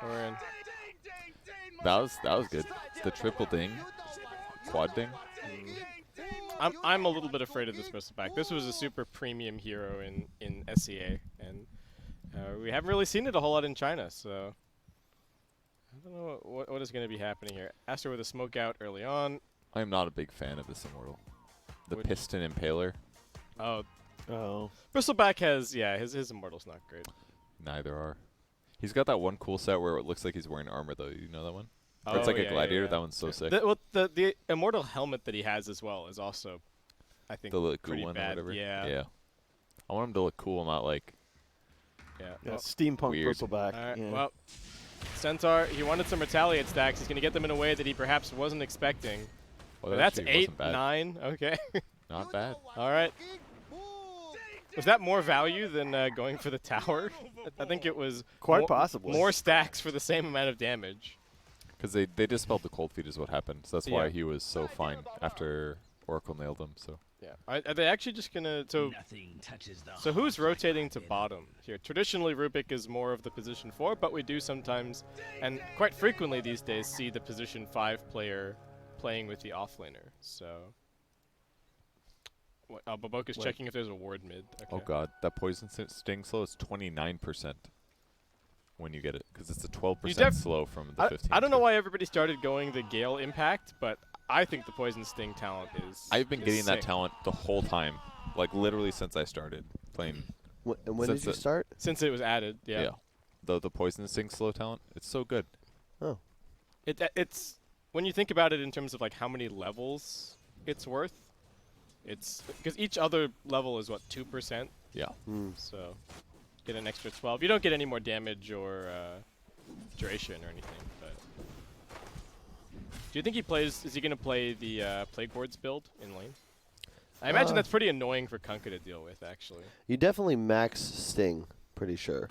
We're in. That was good. The triple ding, quad ding. I'm a little bit afraid of this Bristol back. This was a super premium hero in SCA, and we haven't really seen it a whole lot in China, so I don't know what is going to be happening here. Aster with a smoke out early on. I'm not a big fan of this Immortal. The Piston Impaler. Oh. Bristleback has, his Immortal's not great. Neither are. He's got that one cool set where it looks like he's wearing armor, though. You know that one? Oh, it's like yeah, a gladiator. yeah. That one's so sick. The Immortal helmet that he has as well is also, I think, the look pretty cool one bad. or whatever. Yeah. I want him to look cool, not like. Yeah. Well, steampunk weird. Bristleback. All right. Yeah. Well, Centaur, he wanted some retaliate stacks. He's going to get them in a way that he perhaps wasn't expecting. Well, But that's actually 8, wasn't bad. 9. Okay. Not bad. All right. Was that more value than going for the tower? I think it was Quite possibly. more stacks for the same amount of damage. Because they dispelled the cold feet is what happened. So that's why Yeah. he was so fine after Oracle nailed him. So Yeah. Are they actually just going to... So who's rotating to bottom here? Traditionally, Rubik is more of the position 4, but we do sometimes, and quite frequently these days, see the position 5 player playing with the offlaner. So... Baboka's checking if there's a ward mid. Okay. oh god, that poison sting slow is 29% when you get it, because it's a 12% slow from the 15. I don't know why everybody started going the Gale impact, but I think the poison sting talent is. I've been getting that sick. talent the whole time, like literally since I started playing. And when did you start? Since it was added, yeah. The poison sting slow talent, it's so good. Oh. It's when you think about it in terms of like how many levels it's worth. It's because each other level is what 2%. Yeah. So get an extra 12. You don't get any more damage or duration or anything. But do you think he plays? Is he going to play the Plague Boards build in lane? I imagine that's pretty annoying for Kunkka to deal with, actually. You definitely max Sting, pretty sure.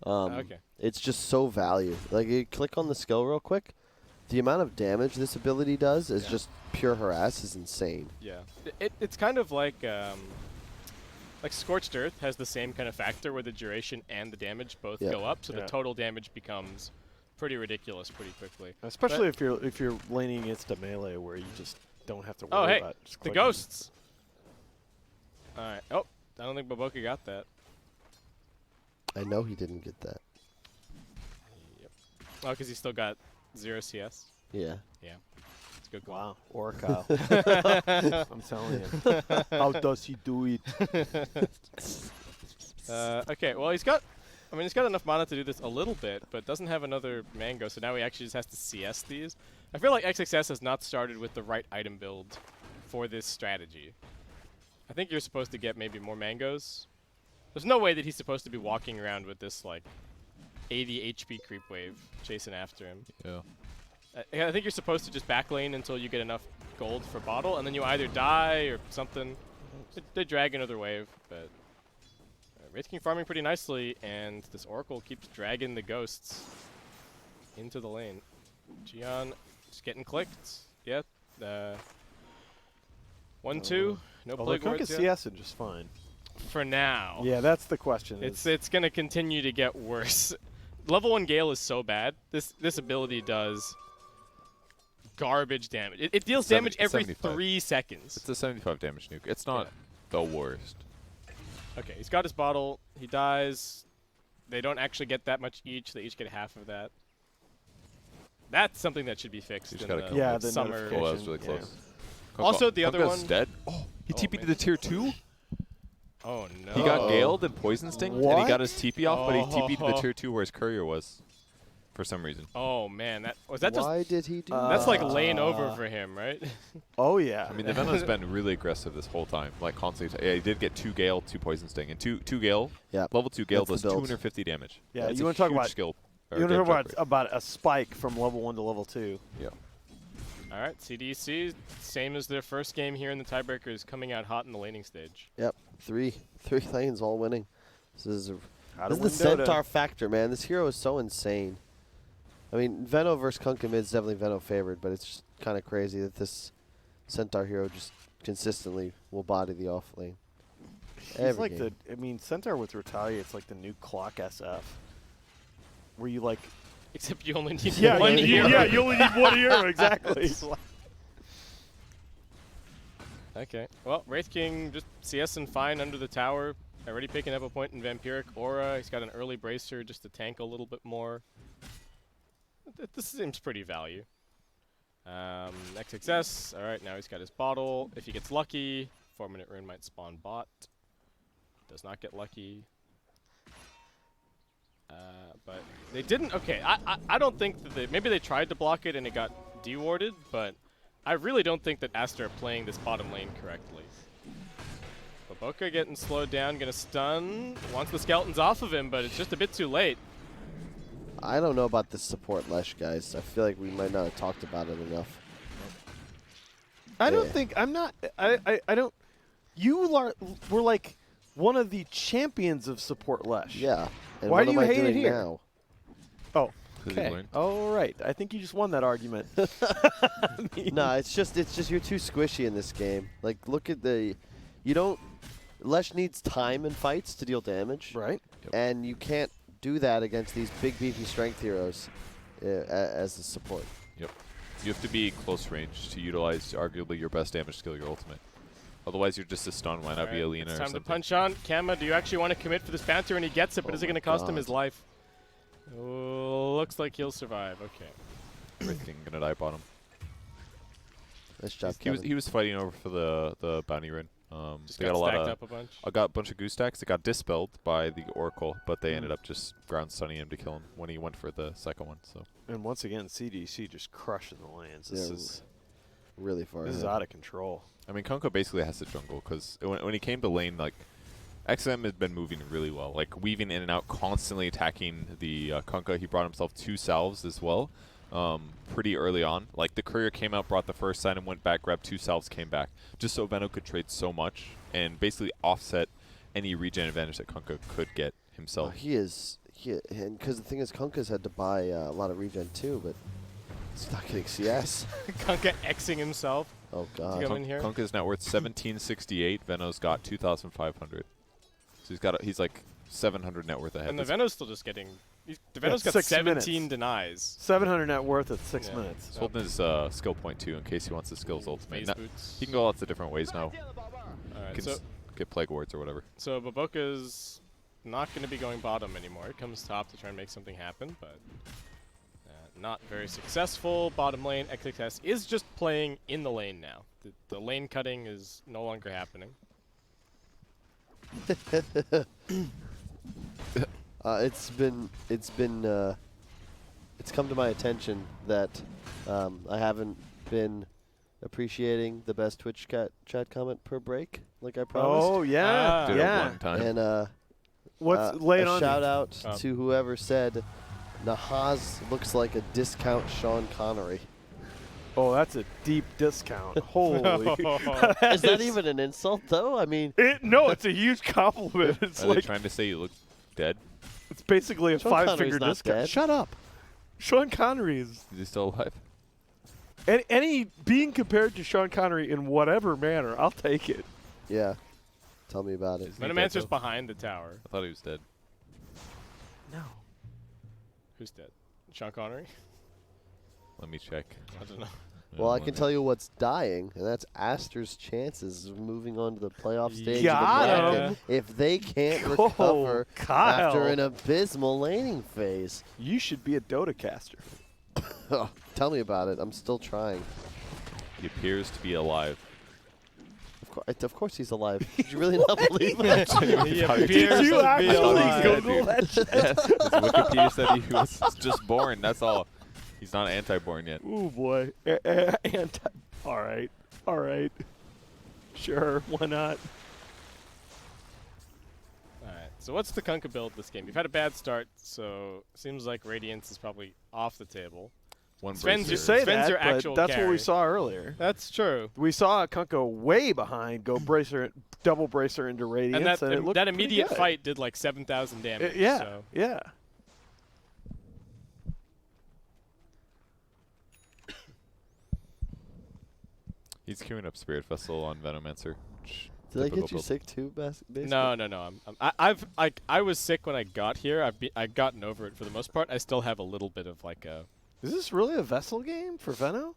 Okay. It's just so value. Like, you click on the skill real quick. The amount of damage this ability does is just pure harass is insane. Yeah. It's kind of like Scorched Earth has the same kind of factor where the duration and the damage both go up, so the total damage becomes pretty ridiculous pretty quickly. Especially if you're laning against a melee where you just don't have to worry Oh, hey, about just the clicking. ghosts. All right. Oh, I don't think Baboka got that. I know he didn't get that. Yep. Oh, because he still got 0 CS. Yeah. Yeah. It's a good call. Wow, Oracle. I'm telling you. How does he do it? Okay, well, he's got enough mana to do this a little bit, but doesn't have another mango, so now he actually just has to CS these. I feel like XXS has not started with the right item build for this strategy. I think you're supposed to get maybe more mangoes. There's no way that he's supposed to be walking around with this, like, 80 HP creep wave chasing after him. Yeah. I think you're supposed to just backlane until you get enough gold for bottle, and then you either die or something. They drag another wave, but Wraith King farming pretty nicely, and this Oracle keeps dragging the ghosts into the lane. Gian just getting clicked. Yeah. 1-2. No Although plague wards Kunkka's yet. CSing just fine. For now. Yeah, that's the question. It's going to continue to get worse. Level 1 Gale is so bad. This ability does garbage damage. It deals damage every 75. 3 seconds. It's a 75 damage nuke. It's not the worst. Okay, he's got his bottle. He dies. They don't actually get that much each. They each get half of that. That's something that should be fixed in the the summer. Oh, that was really close. Also, the other Kunkka's one... dead. Oh, he TP'd to the tier 2? Oh, no. He got Galed and Poison Sting, and he got his TP off, but he TP'd to the tier 2 where his courier was, for some reason. Oh, man. Was that just... Why did he do that? That's like lane over for him, right? Oh, yeah. I mean, the Venom's been really aggressive this whole time, like constantly. Yeah, he did get 2 Gale, 2 Poison Sting, and 2 Gale. Yeah. Level 2 Gale That's does the build. 250 damage. Yeah, That's you a want to talk huge about skill. You want to talk about a spike from level 1 to level 2. Yeah. All right, CDEC, same as their first game here in the tiebreaker, is coming out hot in the laning stage. Yep. Three lanes all winning. This is How the to win Centaur Dota. factor, man. This hero is so insane. I mean, Veno versus Kunkka mid is definitely Veno favored, but it's just kind of crazy that this Centaur hero just consistently will body the off lane. He's like Centaur with Retaliate, it's like the new clock SF. Where you like, Except you only need Yeah, one hero. you only need one hero, exactly. Okay. Well, Wraith King just CS and fine under the tower. Already picking up a point in Vampiric Aura. He's got an early Bracer just to tank a little bit more. This seems pretty value. XXS. Alright, now he's got his bottle. If he gets lucky, 4-minute rune might spawn bot. Does not get lucky. But they didn't. Okay, I don't think that maybe they tried to block it and it got dewarded, but I really don't think that Aster are playing this bottom lane correctly. Baboka getting slowed down, gonna stun. Wants the skeletons off of him, but it's just a bit too late. I don't know about this support Lesh, guys. I feel like we might not have talked about it enough. I don't think I'm not. I don't. You were like one of the champions of support Lesh. Yeah. And Why what do am you I hate it doing here? now? Oh. 'Cause he Okay. learned. All right. I think you just won that argument. No, it's just you're too squishy in this game. Like, look at you don't. Lesh needs time in fights to deal damage, Right. and you can't do that against these big beefy strength heroes as a support. Yep. You have to be close range to utilize arguably your best damage skill, your ultimate. Otherwise, you're just a stun. Why not be a Lina It's or time something? to punch on. Kama, do you actually want to commit for this banter? And he gets it, but Oh is it going to my cost him God. his life? Oh, looks like he'll survive. Okay. Everything gonna die bottom. Nice job, He was Kevin. he was fighting over for the bounty rune. Just They got got a lot stacked of. up a bunch. I got a bunch of goose stacks. It got dispelled by the Oracle, but they ended up just ground stunning him to kill him when he went for the second one. So And once again, CDEC just crushing the lanes. Yeah, This is really far this is ahead. out of control. I mean, Kunko basically has to jungle because when he came to lane, like XM has been moving really well, like weaving in and out, constantly attacking the Kunkka. He brought himself 2 salves as well, pretty early on. Like the courier came out, brought the first sign, and went back, grabbed 2 salves, came back, just so Veno could trade so much and basically offset any regen advantage that Kunkka could get himself. And because the thing is, Kunkka's had to buy a lot of regen too, but he's not getting CS. Kunkka Xing himself. Oh To God. come in here. Kunkka's net worth 1768. Veno's got 2,500. So he's like 700 net worth ahead. And the That's Veno's still just getting. The Veno's got 6 17 minutes. denies. 700 net worth at 6 Yeah. minutes. He's holding his skill point too, in case he wants to skill his ultimate. Phase Now- boots. he can go lots of different ways now. Alright, He can get plague wards or whatever. so Baboka's not going to be going bottom anymore. It comes top to try and make something happen, but not very successful. Bottom lane, XXS is just playing in the lane now. The lane cutting is no longer happening. It's come to my attention that I haven't been appreciating the best Twitch chat comment per break, like I promised. Oh yeah, Did it yeah. one time. And What's lay it a on? shout me. out to whoever said Nahaz looks like a discount Sean Connery. Oh, that's a deep discount. Holy. Is that even an insult though? I mean, No, it's a huge compliment. It's Are they like trying to say you look dead? it's basically a Sean Connery's 5-finger not discount. dead. Shut up. Sean Connery is Is he still alive? any being compared to Sean Connery in whatever manner, I'll take it. yeah. Tell me about it. Isn't he dead, Venomancer's though? behind the tower. I thought he was dead. No. Who's dead? Sean Connery? Let me check. I don't know. Well, I can tell you what's dying, and that's Aster's chances of moving on to the playoff stage Got of the bracket him. if they can't Oh, recover Kyle. after an abysmal laning phase. You should be a Dota caster. Oh, tell me about it. I'm still trying. He appears to be alive. Of course he's alive. Did you really not believe that? He Did appears you to be actually alive. Google that shit? Yes, his Wikipedia said he was just born. That's all. He's not anti-born yet. Ooh boy. All right. All right. Sure. Why not? Alright, so what's the Kunkka build this game? You've had a bad start, so seems like Radiance is probably off the table. One Sven's bracer. You say Sven's that, your but actual that's what we carry. saw earlier. That's true. We saw Kunko way behind go bracer, double bracer into Radiance, And and, it looked that pretty immediate good. fight did like 7,000 damage. Yeah, So. yeah. He's queuing up Spirit Vessel on Venomancer. Did I Typical get you build. sick too, basically? No. I was sick when I got here. I've gotten over it for the most part. I still have a little bit of like a. Is this really a vessel game for Veno?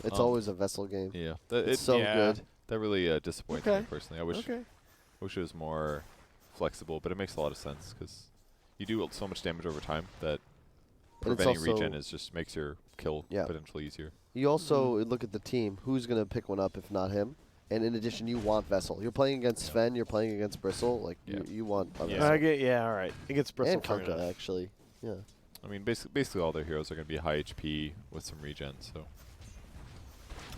It's always a vessel game. Yeah. It's so yeah. good. That really disappoints Okay. me personally. I wish Okay. it was more flexible, but it makes a lot of sense because you do so much damage over time that And it's preventing also- regen is just makes your kill Yeah. potentially easier. You also look at the team. Who's going to pick one up if not him? And in addition, you want Vessel. You're playing against Sven. You're playing against Bristle. Like Yeah. you want a Yeah. Vessel. I get, yeah, all right. It gets Bristle And fair Kunkka, enough. actually. Yeah. I mean, basically all their heroes are going to be high HP with some regen, so.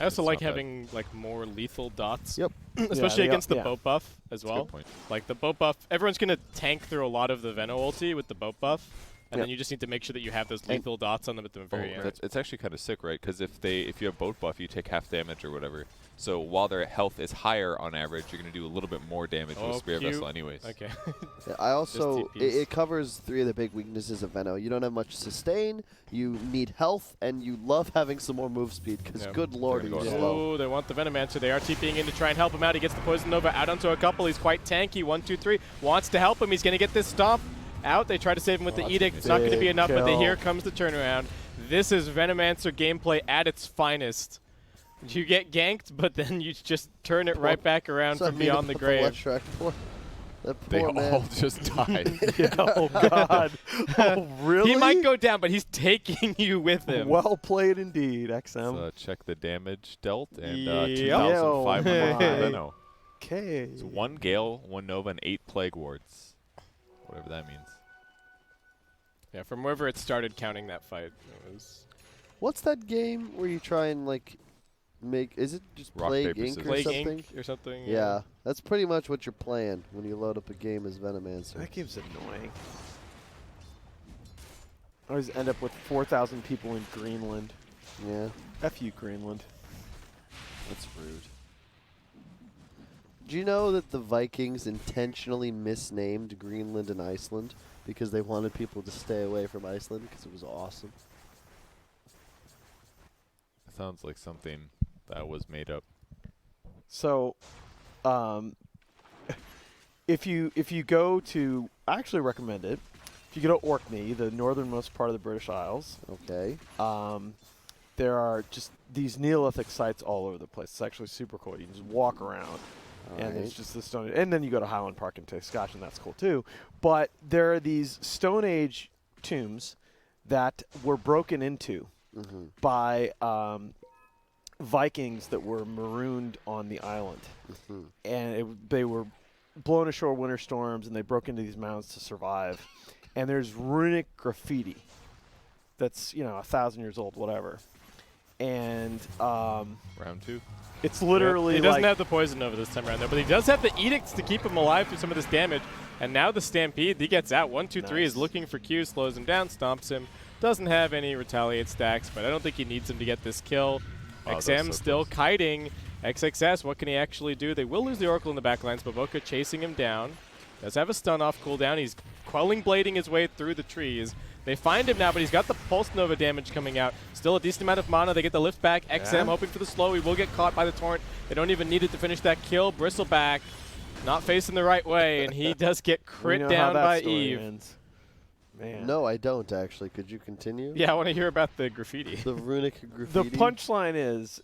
I also It's like not bad. having like more lethal dots. Yep. Especially Yeah, against the yeah. boat buff as That's a well. good point. Like the boat buff, everyone's gonna tank through a lot of the Veno ulti with the boat buff, and Yep. then you just need to make sure that you have those lethal dots on them at the very end. It's actually kind of sick, right? Because if you have boat buff, you take half damage or whatever. So while their health is higher on average, you're going to do a little bit more damage Oh, with Spear cute. Vessel anyways. Okay. Yeah, I also TPs. it covers 3 of the big weaknesses of Veno. You don't have much sustain, you need health, and you love having some more move speed because Yeah. good lord, are They're you gonna go slow. Oh, they want the Venomancer. They are TPing in to try and help him out. He gets the Poison Nova out onto a couple. He's quite tanky. 1, 2, 3. Wants to help him. He's going to get this stomp out. They try to save him with Oh, the that's Edict. It's not going to be big enough, but kill. here comes the turnaround. This is Venomancer gameplay at its finest. You get ganked, but then you just turn it right back around So I from mean beyond the about grave. Blood Shrek. That They poor man. all just died. Yeah, oh, God. Oh, really? He might go down, but he's taking you with him. Well played indeed, XM. So check the damage dealt, and Yep. 2,500 for Yo. Veno. Okay. It's 1 Gale, 1 Nova, and 8 Plague Wards. Whatever that means. Yeah, from wherever it started counting that fight, it was What's that game where you try and like make? Is it just Rock, Plague paper, Inc. scissors. or Plague something? Inc. or something. Yeah, that's pretty much what you're playing when you load up a game as Venomancer. That game's annoying. I always end up with 4,000 people in Greenland. Yeah, F you, Greenland. that's rude. Do you know that the Vikings intentionally misnamed Greenland and Iceland because they wanted people to stay away from Iceland because it was awesome? It sounds like something that was made up. So, if you go to, I actually recommend it. If you go to Orkney, the northernmost part of the British Isles, Okay. there are just these Neolithic sites all over the place. It's actually super cool. You can just walk around, and Alright. it's just the Stone. And then you go to Highland Park and take Scotch, and that's cool too. But there are these Stone Age tombs that were broken into Mm-hmm. by Vikings that were marooned on the island, Mm-hmm. and they were blown ashore winter storms, and they broke into these mountains to survive. And there's runic graffiti that's 1,000 years old, whatever. And Round 2. it's literally He doesn't like have the Poison Nova this time around, though, but he does have the Edicts to keep him alive through some of this damage. And now the Stampede, he gets out. 1, 2, 3 is Nice. looking for Q, slows him down, stomps him. Doesn't have any retaliate stacks, but I don't think he needs him to get this kill. Oh, that's XM so still close. kiting. XXS, what can he actually do? They will lose the Oracle in the backlines, but Boca chasing him down. Does have a stun off cooldown. He's quelling blading his way through the trees. They find him now, but he's got the Pulse Nova damage coming out. Still a decent amount of mana. They get the lift back. XM hoping for the slow. He will get caught by the Torrent. They don't even need it to finish that kill. Bristleback not facing the right way, and he does get we crit know down how that by story Eve. ends. Man. No, I don't actually. Could you continue? Yeah, I want to hear about the graffiti. The runic The graffiti. punchline is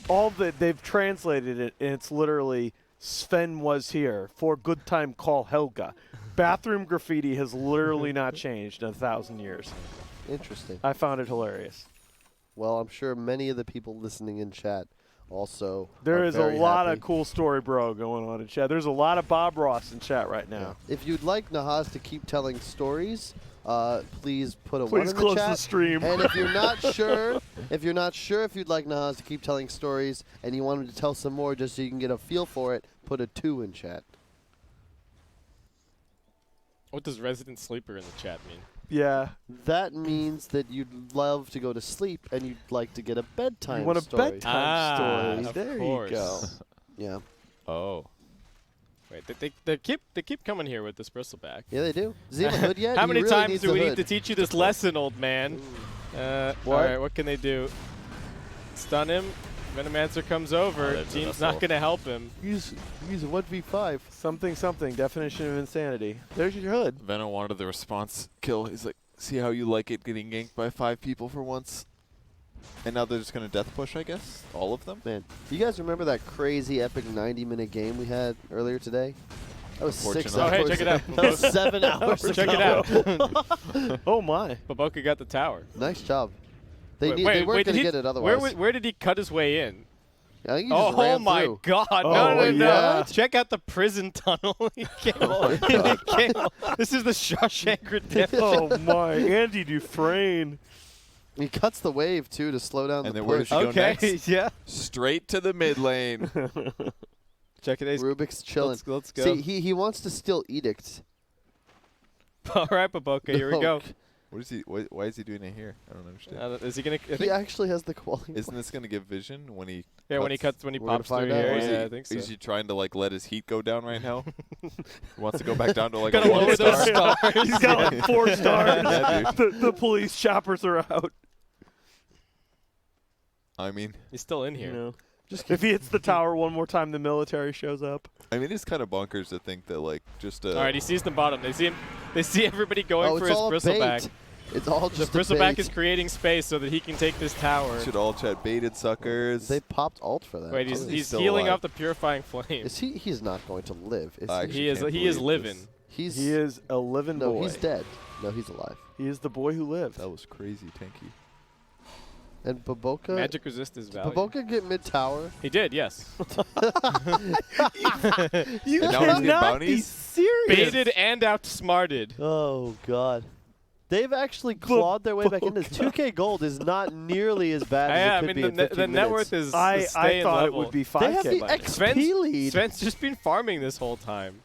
all that they've translated it, and it's literally Sven was here for good time call Helga. Bathroom graffiti has literally not changed in 1,000 years. Interesting. I found it hilarious. Well, I'm sure many of the people listening in chat also. There are is a very lot happy. of cool story bro going on in chat. There's a lot of Bob Ross in chat right now. If you'd like Nahaz to keep telling stories, please put a one Please in the close chat. the stream. And if you're not sure, if you'd like Nahaz to keep telling stories and you want him to tell some more just so you can get a feel for it, put a 2 in chat. What does Resident Sleeper in the chat mean? Yeah. That means that you'd love to go to sleep and you'd like to get a bedtime You want a story. bedtime story. of There course. you go. Yeah. Oh. Wait, they keep coming here with this Bristleback. Yeah, they do. Does he have a hood yet? How He many really times needs do a we need hood. to teach you this lesson, old man? All right, what can they do? Stun him. Venomancer comes over. there's a Team's missile. not going to help him. Use a 1v5. Something. Definition of insanity. There's your hood. Venom wanted the response kill. He's like, see how you like it getting ganked by 5 people for once? And now they're just going to death push, I guess? All of them? Man, you guys remember that crazy epic 90-minute game we had earlier today? That was 6 Unfortunately. hours. Oh, hey, check it out. That was 7 hours. Check it ago. out. Oh my. Baboka got the tower. Nice job. They Wait, weren't wait, going did to he- get it otherwise. Where did he cut his way in? I think he just Oh ran my through. God! No, Oh, no, no! yeah. Check out the prison tunnel. He came Oh, he came this is the Shawshank Redemption. Oh my. Andy Dufresne. He cuts the wave, too, to slow down And the then where push. does he go Okay, next? yeah. Straight to the mid lane. Check it out. Rubik's chilling. Let's go. See, he wants to steal Edict. All right, Baboka, here we go. What is he? Why is he doing it here? I don't understand. Is he gonna? I He think, actually has the quality. Isn't this going to give vision when he? yeah, when he cuts- when he We're gonna pops through find out. here. Or is Yeah, he, I think so. Is he trying to like let his heat go down right now? He wants to go back down to like Gotta a 1 lower those star. stars. He's got like 4 stars. Yeah, dude. the police choppers are out. I mean, He's still in here. You know. If he hits the tower one more time, the military shows up. it's kind of bonkers to think that like just. All right, he sees them bottom. They see him. They see everybody going Oh, for it's his all a bristleback. bait. It's all The just a bristleback bait. is creating space so that he can take this tower. Should all chat baited suckers. They popped ult for that. Wait, He's he's still healing alive. off the purifying flame. Is he? He's not going to live. Is I he? He is. can't He is believe living. this. He's. He is a living No, boy. he's dead. No, he's alive. He is the boy who lived. That was crazy, Tanky. And Baboka. Magic resist is Did value. Baboka get mid tower? He did, yes. You And now he's getting cannot be bounties? serious. Baited and outsmarted. Oh God. They've actually clawed their way back in. This 2K gold is not nearly as bad as Yeah, it I could mean be the, in the 15 net minutes. worth is I staying thought level. it would be 5K. They have the by now. XP lead. Sven's just been farming this whole time.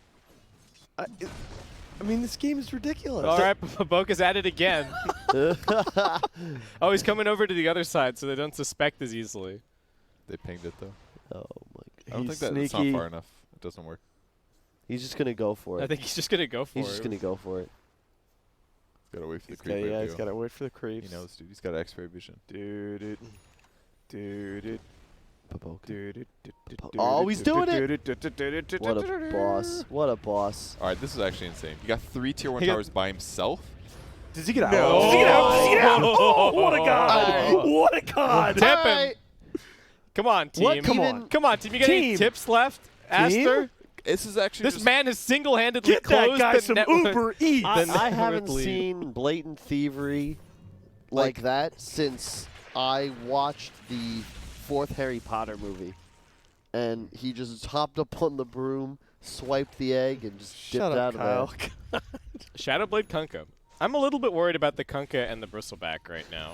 I mean, this game is ridiculous. All right, Baboka's at it again. Oh, he's coming over to the other side so they don't suspect as easily. They pinged it though. Oh my I don't He's think that's not sneaky. far enough. It doesn't work. He's just gonna go for it. I think he's just going to go for he's it. just gonna go for it. Got to wait for the He's creep got, wave yeah, to he's go. got to wait for the creeps. He knows, dude. He's got X-ray vision. Dude. Baboka. Oh, he's doing it. What a boss. What a boss. All right, this is actually insane. He got 3 tier 1 He got- towers by himself. Does he get out? No. Does he get out? Does he get out? Oh, what a Oh. god. What a god. Tip him. Alright. Come on, team. What Come even- on. Come on, team. You got any Team. tips left? Aster? This is actually This just man has single-handedly Get that closed guy the some network. Uber Eats. I net worth haven't lead. seen blatant thievery like that since I watched the 4th Harry Potter movie. And he just hopped up on the broom, swiped the egg, and just Shut dipped up, out Kyle. of there. Shadowblade Kunkka. I'm a little bit worried about the Kunkka and the Bristleback right now.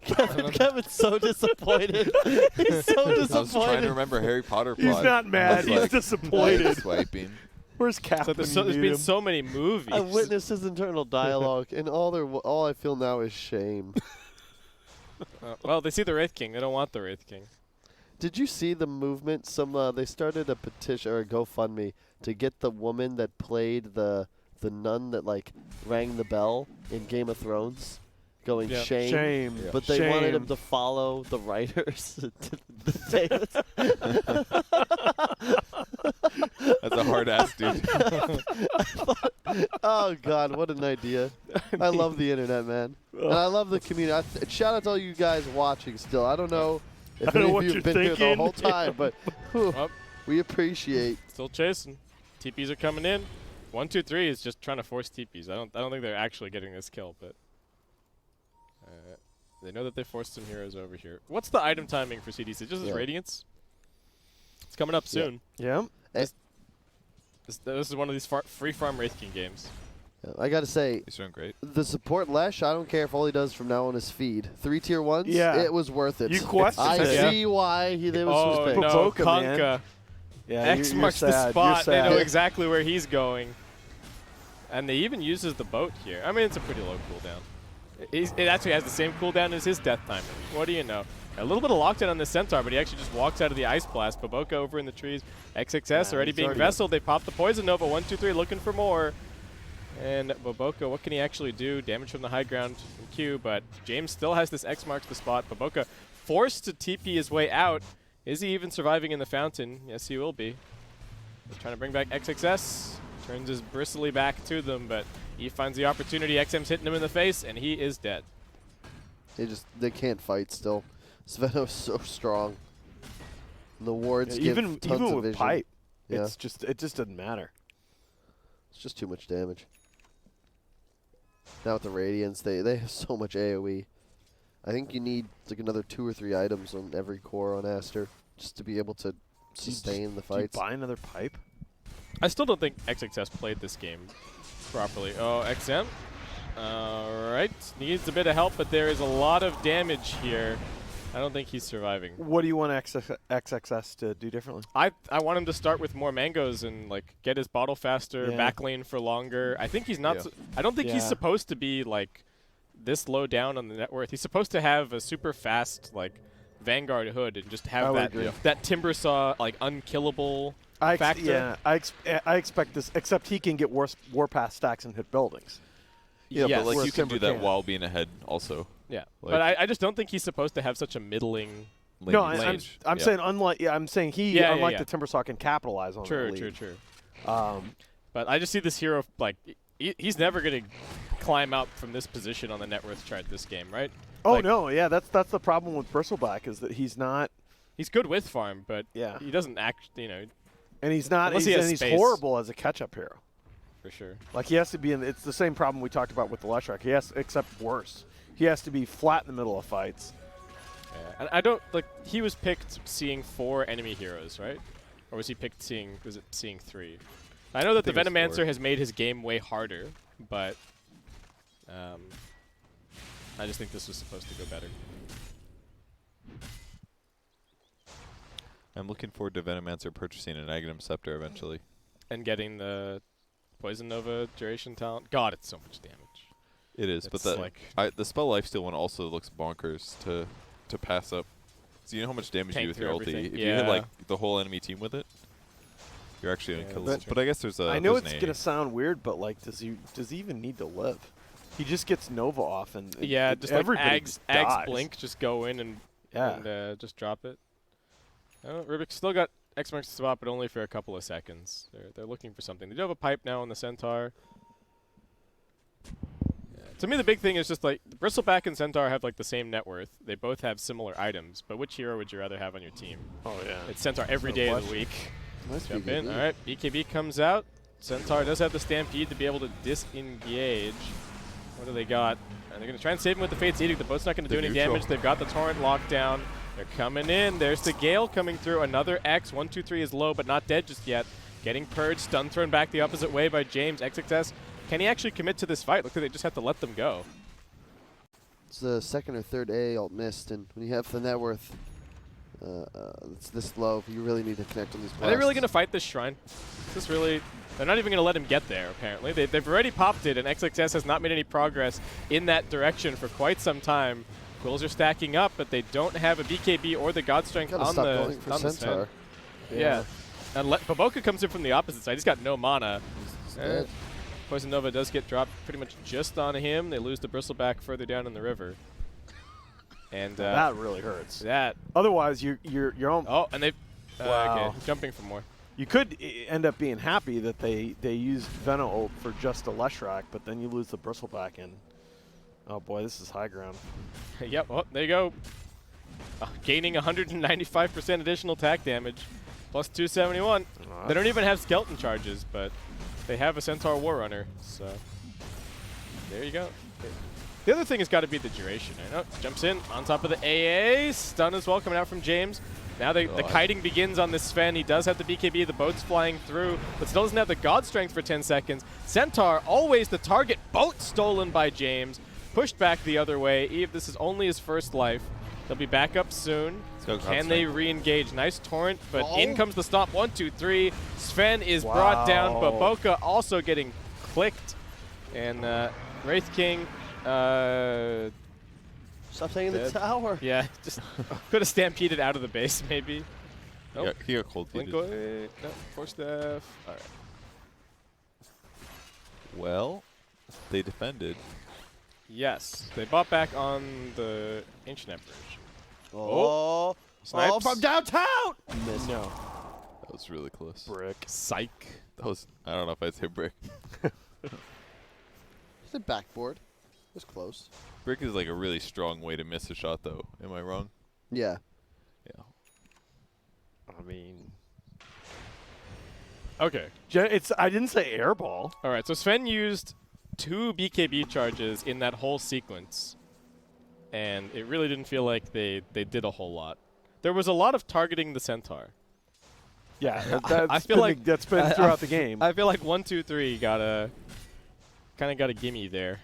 Kevin's so disappointed. He's so I was trying to disappointed. remember Harry Potter plot. He's not mad. I was He's like, disappointed. Swiping. Where's So Captain? there's been so many movies. I witnessed his internal dialogue, and all I feel now is shame. Well, they see the Wraith King. They don't want the Wraith King. Did you see the movement? They started a petition or a GoFundMe to get the woman that played the nun that like rang the bell in Game of Thrones, going Yeah. shame. Shame. Yeah. But they wanted him Shame. to follow the writers. to say this. That's a hard ass, dude. Oh God, what an idea! I love the internet, man, and I love the community. Shout out to all you guys watching. Still, I don't know if I don't know any what of you you're have been here the thinking. whole time, but whew, Oh, we appreciate. still chasing. TPs are coming in. 1, 2, 3 is just trying to force TPs. I don't think they're actually getting this kill, but they know that they forced some heroes over here. What's the item timing for CDC? Just as Yeah. Radiance? It's coming up soon. Yeah. This is one of these free farm Wraith King games. I gotta say, He's doing great. the support Lesh, I don't care if all he does from now on is feed. 3 tier 1s, Yeah. it was worth it. You questioned I it. see why they was Oh picked. no, Baboka, man. Kunkka. Yeah. X you're marks sad. the You're spot. They sad. know exactly where he's going. And they even uses the boat here. I mean, it's a pretty low cooldown. It actually has the same cooldown as his death timing. What do you know? A little bit of lockdown on the Centaur, but he actually just walks out of the Ice Blast. Baboka over in the trees. XXS Nah, already he's being already- vesseled. They pop the Poison Nova. 1, 2, 3, looking for more. And Baboka, what can he actually do? Damage from the high ground from Q, but James still has this X marks the spot. Baboka forced to TP his way out. Is he even surviving in the fountain? Yes, he will be. They're trying to bring back XXS. Turns his bristly back to them, but he finds the opportunity. XM's hitting him in the face, and he is dead. They can't fight still. Sveno's so strong. And the wards give even tons of with vision. pipe, Yeah. it just doesn't matter. It's just too much damage. Now with the Radiance, they have so much AoE. I think you need like another 2 or 3 items on every core on Aster just to be able to sustain the Do you fights. buy another pipe? I still don't think XXS played this game properly. Oh, XM. Alright. Needs a bit of help, but there is a lot of damage here. I don't think he's surviving. What do you want XXS to do differently? I want him to start with more mangoes and like get his bottle faster, Yeah. back lane for longer. I think he's not. Yeah. I don't think he's Yeah. supposed to be like this low down on the net worth. He's supposed to have a super fast like Vanguard hood and just I have would that agree. that timber saw like unkillable factor. Yeah, I expect this. Except he can get warpath stacks and hit buildings. Yeah, Yes. but like Whereas you can do Timber that can't. while being ahead also. Yeah, Like- but I just don't think he's supposed to have such a middling. No, Lane I'm range. I'm Yeah. saying I'm saying he Yeah, yeah, unlike yeah. the Timbersaw can capitalize on True, the true, lead. true. Um, But I just see this hero like he's never gonna climb up from this position on the net worth chart this game, right? oh Like- no, yeah, that's the problem with Bristleback is that he's not. He's good with farm, but Yeah. he doesn't act. You know, And he's not. Unless He's, he has and he's space. horrible as a catch-up hero. for sure. Like he has to be in. It's the same problem we talked about with the Leshrac. He has, except worse. He has to be flat in the middle of fights. Yeah. And I don't like. He was picked seeing 4 enemy heroes, right? Or was he picked seeing? Was it seeing 3? I know that the think it was Venomancer 4. has made his game way harder, but I just think this was supposed to go better. I'm looking forward to Venomancer purchasing an Aghanim Scepter eventually. And getting the Poison Nova duration talent. God, it's so much damage. It is, but It's like the spell lifesteal one also looks bonkers to pass up. So you know how much damage you do Tank with through your ulti. everything. If you hit Yeah. like the whole enemy team with it, you're actually Yeah, gonna kill that's them. true. But I guess there's a. I know there's it's an gonna A. sound weird, but like, does he even need to live? He just gets Nova off, and yeah, just like everybody Ags dies. blink, just go in and Yeah. just drop it. Oh, Rubik still got X-Marks spot, but only for a couple of seconds. They're looking for something. They do have a pipe now on the Centaur. Yeah. To me, the big thing is just like Bristleback and Centaur have like the same net worth. They both have similar items, but which hero would you rather have on your team? Oh yeah. It's Centaur every No day of the question. week. Nice Jump BKB. in. All right, BKB comes out. Centaur does have the Stampede to be able to disengage. What do they got? And they're going to try and save him with the Fate's Edict. The boat's not going to do The any neutral. damage. They've got the Torrent locked down. They're coming in. There's the Gale coming through. Another X. 1, 2, 3 is low, but not dead just yet. Getting purged. Stun thrown back the opposite way by James. XXS. Can he actually commit to this fight? Looks like they just have to let them go. It's the second or third A ult missed, and when you have the net worth it's this low, you really need to connect on these blasts. Are they really going to fight this Shrine? Is this really... They're not even going to let him get there, apparently. They've already popped it, and XXS has not made any progress in that direction for quite some time. Quills are stacking up, but they don't have a BKB or the God Strength Gotta on stop the going for on the Centaur. Sven. Yeah. And Baboka comes in from the opposite side. He's got no mana. He's dead. Poison Nova does get dropped pretty much just on him. They lose the Bristleback further down in the river. And that really hurts. that... Otherwise, you're on. Oh, and they... Wow. Okay, jumping for more. You could end up being happy that they used Veno ult for just a Leshrac, but then you lose the Bristleback, and oh boy, this is high ground. Yep, well, there you go. Gaining 195% additional attack damage, plus 271. They don't even have skeleton charges, but they have a Centaur Warrunner, so there you go. The other thing has got to be the duration. I know, jumps in on top of the AA, stun as well coming out from James. Now the kiting begins on this Sven. He does have the BKB, the boat's flying through, but still doesn't have the God Strength for 10 seconds. Centaur, always the target. Boat stolen by James. Pushed back the other way. Eve, this is only his first life. They'll be back up soon. got God Can they Strength. re-engage? Nice torrent, but Oh. in comes the stop. 1, 2, 3. Sven is brought down. Wow. Baboka also getting clicked. And Wraith King... Stop staying in the Dead. tower. yeah, just could have stampeded out of the base, maybe. Nope. Yeah, he got cold Blink feeded. away. No, Force Staff. All right. Well, they defended. Yes, they bought back on the Ancient Emperor. Oh. Snipes. Oh, from downtown! Missed. No. That was really close. Brick. Psych. That was, I don't know if I'd say brick. It's a backboard. It was close. Brick is like a really strong way to miss a shot, though. Am I wrong? Yeah. Yeah. I mean, Okay. I didn't say airball. All right. So Sven used 2 BKB charges in that whole sequence, and it really didn't feel like they did a whole lot. There was a lot of targeting the centaur. Yeah, I feel like that's been throughout the game. I feel like 1, 2, 3 kind of got a gimme there.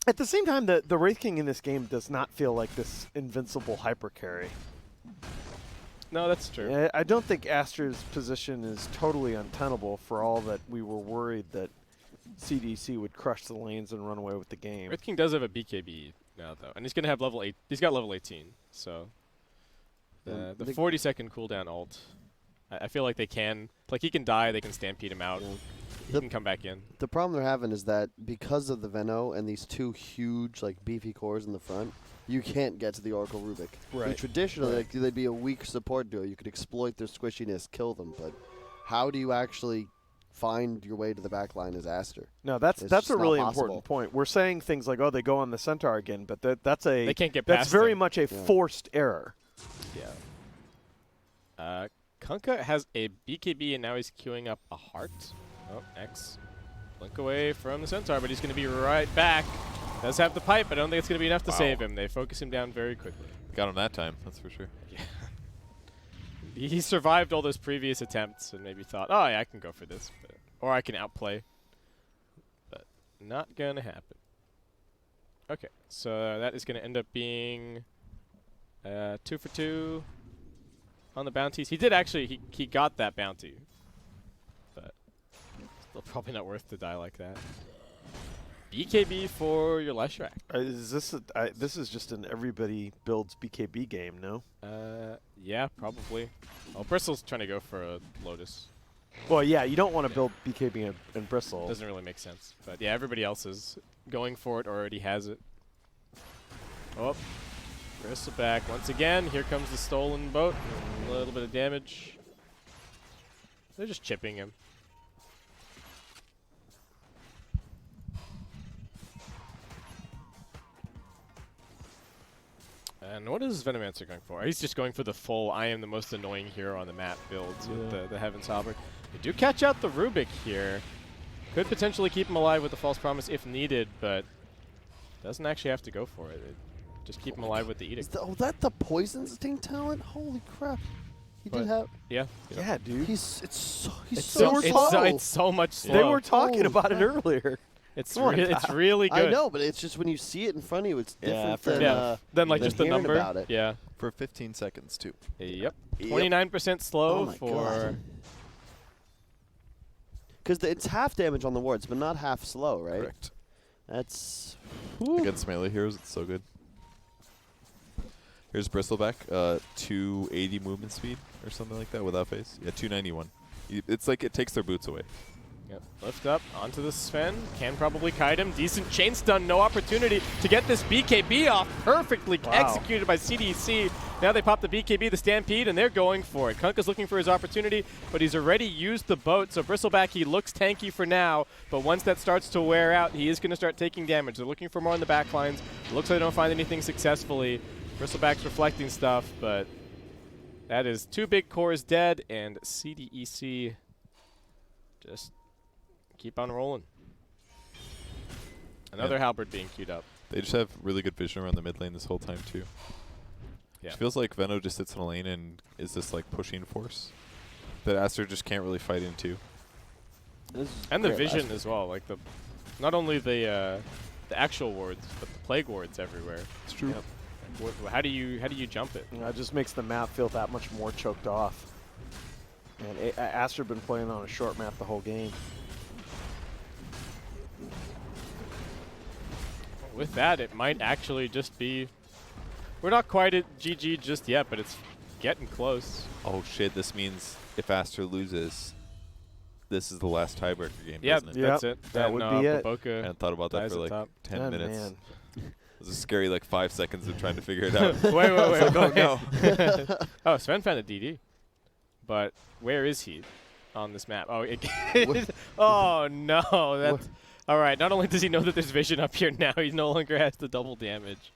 At the same time, the Wraith King in this game does not feel like this invincible hyper carry. No, that's true. I don't think Aster's position is totally untenable for all that we were worried that CDEC would crush the lanes and run away with the game. Wraith King does have a BKB now, though, and he's gonna have level 8. He's got level 18, so the 40-second cooldown ult. I feel like they can, like, he can die. They can stampede him out. He can come back in. The problem they're having is that because of the Venno and these 2 huge, like, beefy cores in the front, you can't get to the Oracle Rubik. Right. Traditionally, like, they'd be a weak support duo. You could exploit their squishiness, kill them, but how do you actually find your way to the back line as Aster? No, that's It's a just not really possible. important point. We're saying things like, "Oh, they go on the Centaur again," but that's They can't get that's past very him. much a forced error. Yeah. Kunkka has a BKB, and now he's queuing up a heart. Oh, X. Blink away from the Centaur, but he's going to be right back. Does have the pipe, but I don't think it's going to be enough to save him. They focus him down very quickly. Got him that time, that's for sure. Yeah. He survived all those previous attempts and maybe thought, oh, yeah, I can go for this. Or I can outplay. But not going to happen. Okay, so that is going to end up being 2 for 2 on the bounties. He did actually, he got that bounty. But still probably not worth to die like that. BKB for your Leshrac. Is this this is just an everybody builds BKB game, no? Yeah, probably. Oh, Bristle's trying to go for a Lotus. Well, yeah, you don't want to build BKB in Bristle. Doesn't really make sense. But yeah, everybody else is going for it or already has it. Oh, Bristle back once again. Here comes the stolen boat. A little bit of damage. They're just chipping him. And what is Venomancer going for? He's just going for the full I am the most annoying hero on the map builds with the Heaven's Halberd. They do catch out the Rubik here. Could potentially keep him alive with the False Promise if needed, but doesn't actually have to go for it. Just keep him alive with the Edict. Is that the Poison Sting talent? Holy crap. He did have... Yeah. Yeah, dude. He's so slow. It's so much slow. They were talking Holy about it crap. earlier. It's Come on, it's really good. I know, but it's just when you see it in front of you, it's Yeah, different fair than, Then like than just the hearing number. about it. Yeah. For 15 seconds, too. Yep. Yep. 29% slow Oh my for. God. Because it's half damage on the wards, but not half slow, right? Correct. That's... Against melee heroes, it's so good. Here's Bristleback, 280 movement speed or something like that without face. Yeah, 291. It's like it takes their boots away. Yep. Lift up onto the Sven. Can probably kite him. Decent chain stun. No opportunity to get this BKB off. Perfectly executed by CDEC. Now they pop the BKB, the Stampede, and they're going for it. Kunkka's looking for his opportunity, but he's already used the boat. So Bristleback, he looks tanky for now, but once that starts to wear out, he is going to start taking damage. They're looking for more on the back lines. It looks like they don't find anything successfully. Bristleback's reflecting stuff, but that is 2 big cores dead, and CDEC just keep on rolling. Another Halberd being queued up. They just have really good vision around the mid lane this whole time, too. Yeah. It feels like Venno just sits in a lane and is this like pushing force that Aster just can't really fight into. And the vision as well, like the not only the actual wards, but the plague wards everywhere. It's true. Yep. How do you jump it? It just makes the map feel that much more choked off. And Aster been playing on a short map the whole game. With that, it might actually just be. We're not quite at GG just yet, but it's getting close. Oh shit, this means if Aster loses, this is the last tiebreaker game, Yeah, doesn't it? that's it. That Then, would be it. I Baboka hadn't thought about that dies for at like top. 10 Oh, minutes. man. It was a scary like 5 seconds of trying to figure it out. wait. Oh no. Oh, Sven found a DD. But where is he on this map? Oh, oh no. That's all right. Not only does he know that there's vision up here now, he no longer has the double damage.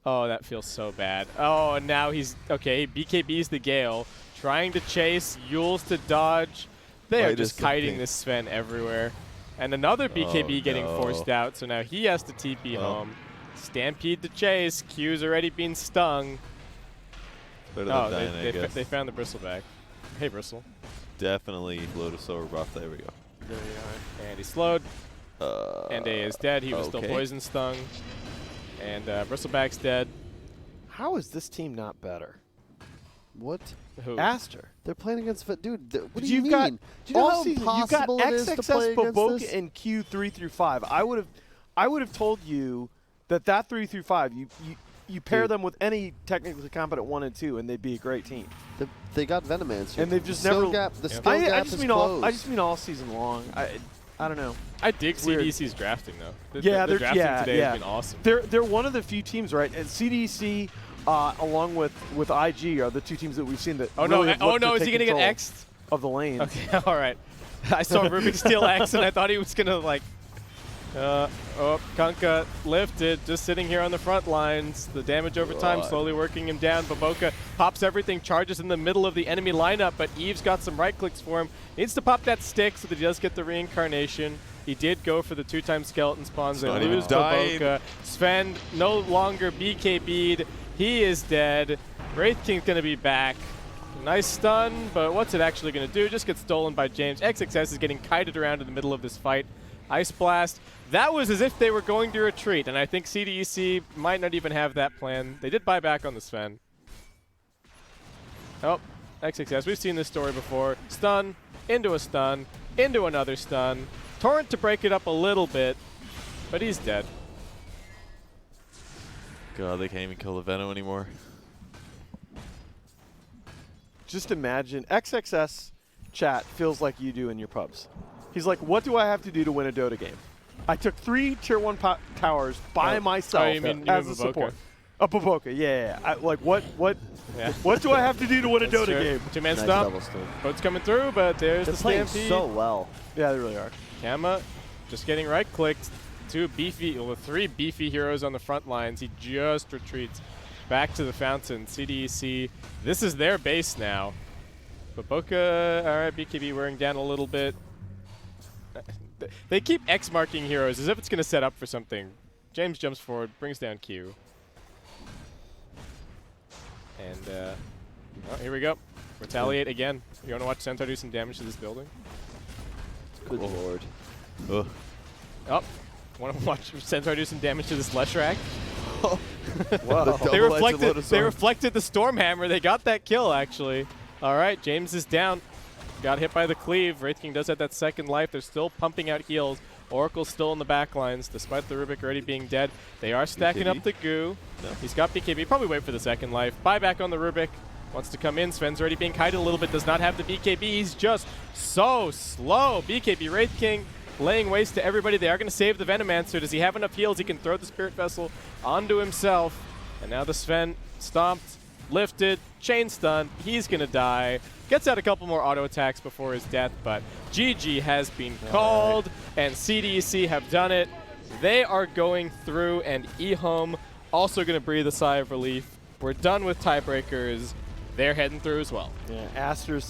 Oh, that feels so bad. Oh, and now he's okay. BKB's the Gale, trying to chase. Yule's to dodge. They are just kiting this Sven everywhere. And another BKB getting forced out, so now he has to TP home. Stampede to chase. Q's already been stung. Better than dying, I they guess. they found the Bristleback. Hey, Bristle. Definitely Lotus over buff. There we go. There you are. And he's slowed. And A is dead. He was still okay. poison stung. And Bristleback's dead. How is this team not better? What? Who? Aster. They're playing against dude. What do you You've mean? got Do you know all how season, you've got impossible it is to play XXS, against Baboka, this? and Q 3 through 5. I would have told you that 3 through 5. You pair Dude. them with any technically competent 1 and 2, and they'd be a great team. They got Venomancer. And they've just the skill never. Gap, the Yeah. skill gap I is just mean closed. all. I just mean all season long. I don't know. I dig Weird. CDEC's drafting, though. Yeah, the they're drafting yeah, today yeah. has been awesome. They're one of the few teams, right? And CDEC, along with IG, are the two teams that we've seen that. Oh really no! have Oh looked to no! Is take he gonna get control X'd? of the lane? Okay, all right. I saw Rubik steal X, and I thought he was gonna like. Kunkka lifted, just sitting here on the front lines. The damage over time God. slowly working him down. Baboka pops everything, charges in the middle of the enemy lineup, but Eve's got some right clicks for him. Needs to pop that stick so that he does get the reincarnation. He did go for the 2-time skeleton spawns. They not even lose dying. Baboka. Sven no longer BKB'd. He is dead. Wraith King's going to be back. Nice stun, but what's it actually going to do? Just get stolen by James. XXS is getting kited around in the middle of this fight. Ice Blast. That was as if they were going to retreat, and I think CDEC might not even have that plan. They did buy back on the Sven. Oh, XXS. We've seen this story before. Stun, into a stun, into another stun. Torrent to break it up a little bit, but he's dead. God, they can't even kill the Venom anymore. Just imagine XXS chat feels like you do in your pubs. He's like, what do I have to do to win a Dota game? I took 3 tier 1 towers by myself you mean as a Baboka. support. A Baboka, yeah. Like what Yeah. what do I have to do to win a That's Dota true. game? Two-man Nice stop. double stun. Boat's coming through, but there's They're the playing stampede. so well. Yeah, they really are. Kama just getting right-clicked. 3 beefy heroes on the front lines. He just retreats back to the fountain. CDEC, this is their base now. Baboka, all right, BKB wearing down a little bit. They keep X-marking heroes as if it's going to set up for something. James jumps forward, brings down Q. And, oh, here we go. Retaliate again. You want to watch Centaur do some damage to this building? Good lord. Ugh. Oh, want to watch Centaur do some damage to this Leshrac? Wow. They reflected the Stormhammer. They got that kill, actually. All right, James is down. Got hit by the cleave. Wraith King does have that second life. They're still pumping out heals. Oracle's still in the back lines, despite the Rubik already being dead. They are stacking up the goo. No. He's got BKB. Probably wait for the second life. Buyback on the Rubik. Wants to come in. Sven's already being kited a little bit. Does not have the BKB. He's just so slow. BKB Wraith King laying waste to everybody. They are going to save the Venomancer. Does he have enough heals? He can throw the Spirit Vessel onto himself. And now the Sven stomped, lifted, chain stun. He's going to die. Gets out a couple more auto attacks before his death, but GG has been called, and CDEC have done it. They are going through, and eHome also going to breathe a sigh of relief. We're done with tiebreakers. They're heading through as well. Yeah, Aster's